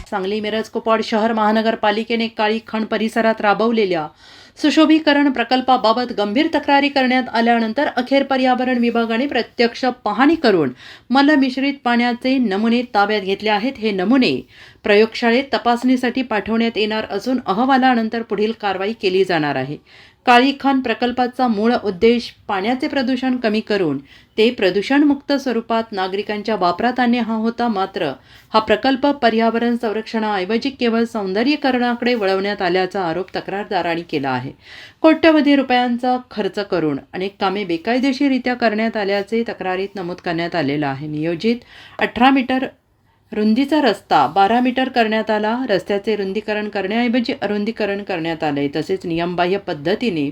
सांगली मिरज कुपवाड शहर महानगरपालिकेने काळी खण परिसरात राबवलेल्या सुशोभीकरण प्रकल्पाबाबत गंभीर तक्रारी करण्यात आल्यानंतर अखेर पर्यावरण विभागाने प्रत्यक्ष पाहणी करून मलमिश्रित पाण्याचे नमुने ताब्यात घेतले आहेत। हे नमुने प्रयोगशाळेत तपासणीसाठी पाठवण्यात येणार असून अहवालानंतर पुढील कारवाई केली जाणार आहे। काळी खण प्रकल्पाचा मूळ उद्देश पाण्याचे प्रदूषण कमी करून ते प्रदूषणमुक्त स्वरूपात नागरिकांच्या वापरात आणणे हा होता। मात्र हा प्रकल्प पर्यावरण संरक्षणाऐवजी केवळ सौंदर्यीकरणाकडे वळवण्यात आल्याचा आरोप तक्रारदारांनी केला आहे। कोट्यवधी रुपयांचा खर्च करून अनेक कामे बेकायदेशीररित्या करण्यात आल्याचे तक्रारीत नमूद करण्यात आलेलं आहे। नियोजित 18 मीटर रुंदीचा रस्ता 12 मीटर करण्यात आला। रस्त्याचे रुंदीकरण करण्याऐवजी अरुंदीकरण करण्यात आले। तसेच नियमबाह्य पद्धतीने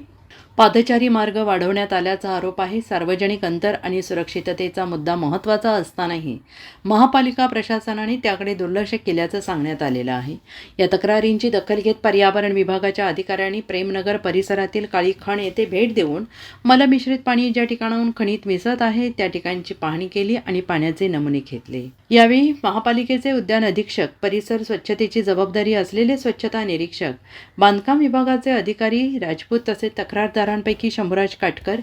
पादचारी मार्ग वाढवण्यात आल्याचा आरोप आहे। सार्वजनिक अंतर आणि सुरक्षिततेचा मुद्दा महत्त्वाचा असतानाही महापालिका प्रशासनाने त्याकडे दुर्लक्ष केल्याचं सांगण्यात आलेलं आहे। या तक्रारींची दखल घेत पर्यावरण विभागाच्या अधिकाऱ्यांनी प्रेमनगर परिसरातील काळी खण येथे भेट देऊन मलमिश्रित पाणी ज्या ठिकाणाहून खणीत मिसळत आहे त्या ठिकाणची पाहणी केली आणि पाण्याचे नमुने घेतले। यावेळी महापालिकेचे उद्यान अधीक्षक, परिसर स्वच्छतेची जबाबदारी असलेले स्वच्छता निरीक्षक, बांधकाम विभागाचे अधिकारी राजपूत तसेच तक्रारदारांपैकी शंभूराज काटकर,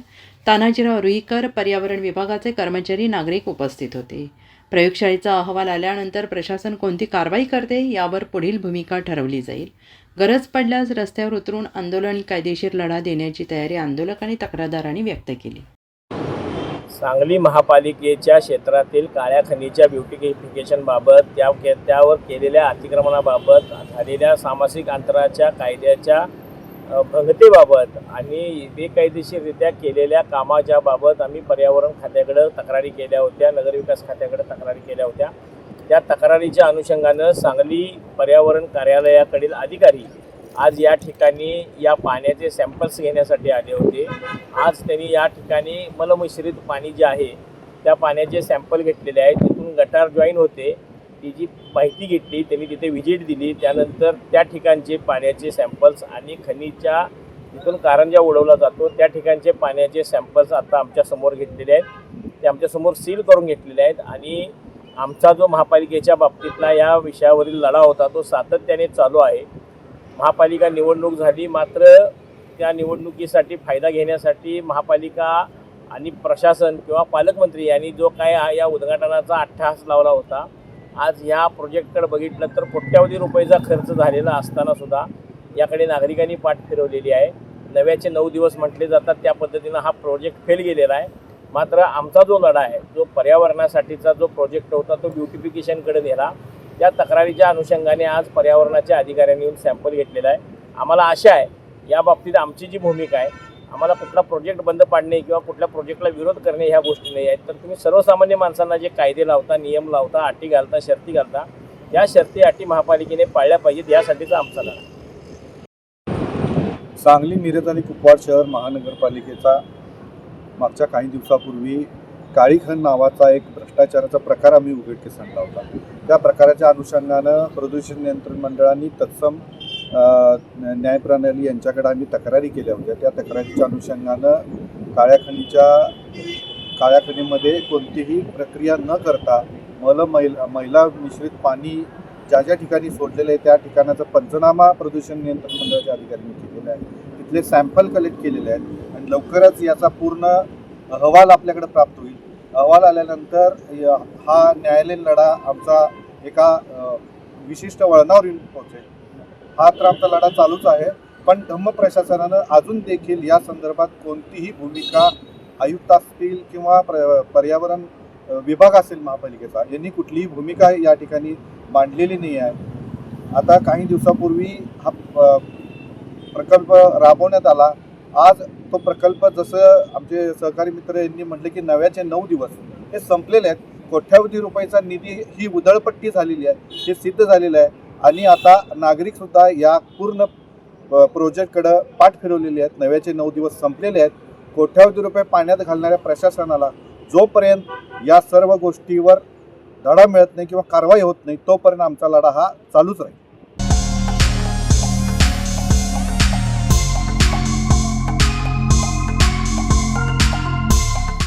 तानाजीराव रुईकर, पर्यावरण विभागाचे कर्मचारी, नागरिक उपस्थित होते। प्रयोगशाळेचा अहवाल आल्यानंतर प्रशासन कोणती कारवाई करते यावर पुढील भूमिका ठरवली जाईल। गरज पडल्यास रस्त्यावर उतरून आंदोलन कायदेशीर लढा देण्याची तयारी आंदोलक आणि तक्रारदारांनी व्यक्त केली। सांगली महापालिकेच्या क्षेत्रातील काळ्या खनिच्या ब्युटिफिकेशनबाबत त्यावर केलेल्या अतिक्रमणाबाबत झालेल्या सामाजिक अंतराच्या कायद्याच्या भंगतेबाबत आणि बेकायदेशीररित्या केलेल्या कामाच्या बाबत आम्ही पर्यावरण खात्याकडे तक्रारी केल्या होत्या, नगरविकास खात्याकडे तक्रारी केल्या होत्या। त्या तक्रारीच्या अनुषंगानं सांगली पर्यावरण कार्यालयाकडील अधिकारी आज या ठिकाणी या पाण्याचे सॅम्पल्स घेण्यासाठी आले होते। आज त्यांनी या ठिकाणी मलमिश्रित पाणी जे आहे त्या पाण्याचे सॅम्पल घेतलेले आहेत। तिथून गटार जॉईन होते तिची माहिती घेतली, त्यांनी तिथे व्हिजिट दिली। त्यानंतर त्या ठिकाणचे पाण्याचे सॅम्पल्स आणि खनिच्या जिथून कारंजा उडवला जातो त्या ठिकाणचे पाण्याचे सॅम्पल्स आता आमच्यासमोर घेतलेले आहेत। ते आमच्यासमोर सील करून घेतलेले आहेत आणि आमचा जो महापालिकेच्या बाबतीतला या विषयावरील लढा होता तो सातत्याने चालू आहे। महापालिका निवडणूक झाली, मात्र त्या निवडणुकीसाठी फायदा घेण्यासाठी महापालिका आणि प्रशासन किंवा पालकमंत्री यांनी जो काय या उद्घाटनाचा अट्टहास लावला होता, आज ह्या प्रोजेक्टकडे बघितलं तर कोट्यवधी रुपयाचा खर्च झालेला असताना सुद्धा याकडे नागरिकांनी पाठ फिरवलेली आहे। नव्याचे 9 दिवस म्हटले जातात, त्या पद्धतीनं हा प्रोजेक्ट फेल गेलेला आहे। मात्र आमचा जो लढा आहे, जो पर्यावरणासाठीचा जो प्रोजेक्ट होता तो ब्युटिफिकेशनकडे नेला। त्या तक्रारीच्या अनुषंगाने आज पर्यावरणाच्या अधिकाऱ्यांनी येऊन सॅम्पल घेतलेला आहे। आम्हाला आशा आहे या बाबतीत आमची जी भूमिका आहे, आम्हाला कुठला प्रोजेक्ट बंद पाडणे किंवा कुठल्या प्रोजेक्टला विरोध करणे ह्या गोष्टी नाही आहेत। तर तुम्ही सर्वसामान्य माणसांना जे कायदे लावता, नियम लावता, अटी घालता, शर्ती घालता, या शर्ती अटी महापालिकेने पाळल्या पाहिजेत यासाठीचा आमचा लढा। सांगली, मिरज आणि कुपवाड शहर महानगरपालिकेचा मागच्या काही दिवसापूर्वी काळी खण नावाचा एक भ्रष्टाचाराचा प्रकार आम्ही उघडकीस आणला होता। त्या प्रकाराच्या अनुषंगानं प्रदूषण नियंत्रण मंडळाने तत्सम न्यायप्रणाली यांच्याकडे आम्ही तक्रारी केल्या होत्या। त्या तक्रारीच्या अनुषंगानं काळ्या खणीमध्ये कोणतीही प्रक्रिया न करता मैला मिश्रित पाणी ज्या ठिकाणी सोडलेलं आहे त्या ठिकाणाचा पंचनामा प्रदूषण नियंत्रण मंडळाच्या अधिकाऱ्यांनी केलेला आहे। तिथले सॅम्पल कलेक्ट केलेले आहेत आणि लवकरच याचा पूर्ण अहवाल आपल्याकडे प्राप्त होईल। अहवाल आल्यानंतर हा न्यायालयीन लढा आमचा एका विशिष्ट वळणावर येऊन पोहोचेल। हा तर आमचा लढा चालूच आहे, पण धम्म प्रशासनानं अजून देखील या संदर्भात कोणतीही भूमिका आयुक्त असतील किंवा पर्यावरण विभाग असेल महापालिकेचा, यांनी कुठलीही भूमिका या ठिकाणी मांडलेली नाही आहे। आता काही दिवसापूर्वी हा प्रकल्प राबवण्यात आला। आज तो प्रकल्प जसं आमचे सहकारी मित्र यांनी म्हटले की नव्याचे 9 दिवस हे संपलेले आहेत। कोट्यवधी रुपयाचा निधी ही उधळपट्टी झालेली आहे, हे सिद्ध झालेलं आहे आणि आता नागरिकसुद्धा या पूर्ण प्रोजेक्टकडं पाठ फिरवलेली आहेत। नव्याचे 9 दिवस संपलेले आहेत। कोट्यवधी रुपये पाण्यात घालणाऱ्या प्रशासनाला जोपर्यंत या सर्व गोष्टीवर धडा मिळत नाही किंवा कारवाई होत नाही तोपर्यंत आमचा लढा हा चालूच राहील।